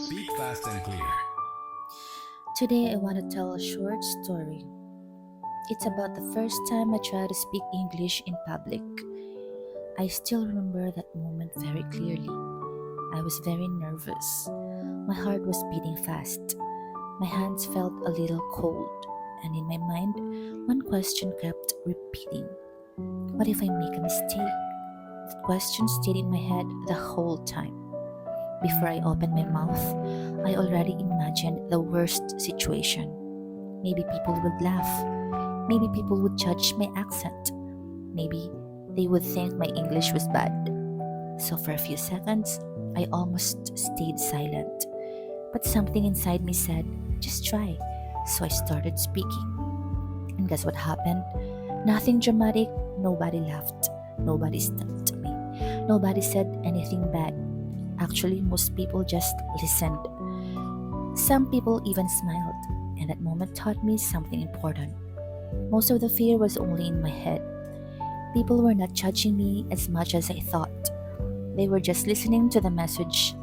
Speak fast and clear. Today, I want to tell a short story. It's about the first time I tried to speak English in public. I still remember that moment very clearly. I was very nervous. My heart was beating fast. My hands felt a little cold, and in my mind, one question kept repeating: what if I make a mistake? That question stayed in my head the whole time. Before I opened my mouth, I already imagined the worst situation. Maybe people would laugh. Maybe people would judge my accent. Maybe they would think my English was bad. So for a few seconds, I almost stayed silent. But something inside me said, just try. So I started speaking. And guess what happened? Nothing dramatic. Nobody laughed. Nobody stopped me. Nobody said anything bad. Actually, most people just listened. Some people even smiled, and that moment taught me something important. Most of the fear was only in my head. People were not judging me as much as I thought. They were just listening to the message.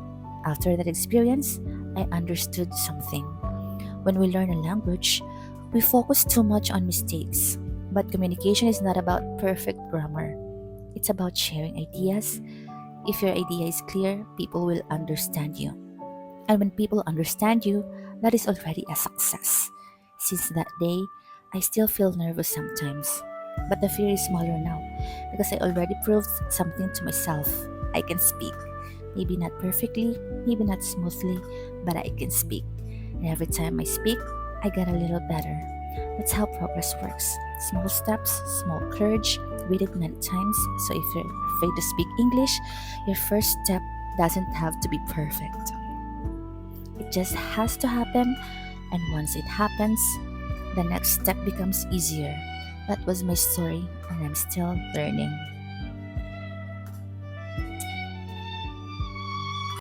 After that experience, I understood something. When we learn a language, we focus too much on mistakes. But communication is not about perfect grammar. It's about sharing ideas. If your idea is clear, people will understand you. And when people understand you, that is already a success. Since that day, I still feel nervous sometimes. But the fear is smaller now because I already proved something to myself. I can speak. Maybe not perfectly, maybe not smoothly, but I can speak. And every time I speak, I get a little better. That's how progress works. Small steps, small courage. Read it many times. So if you're afraid to speak English, your first step doesn't have to be perfect. It just has to happen, and once it happens, the next step becomes easier. That was my story, and I'm still learning.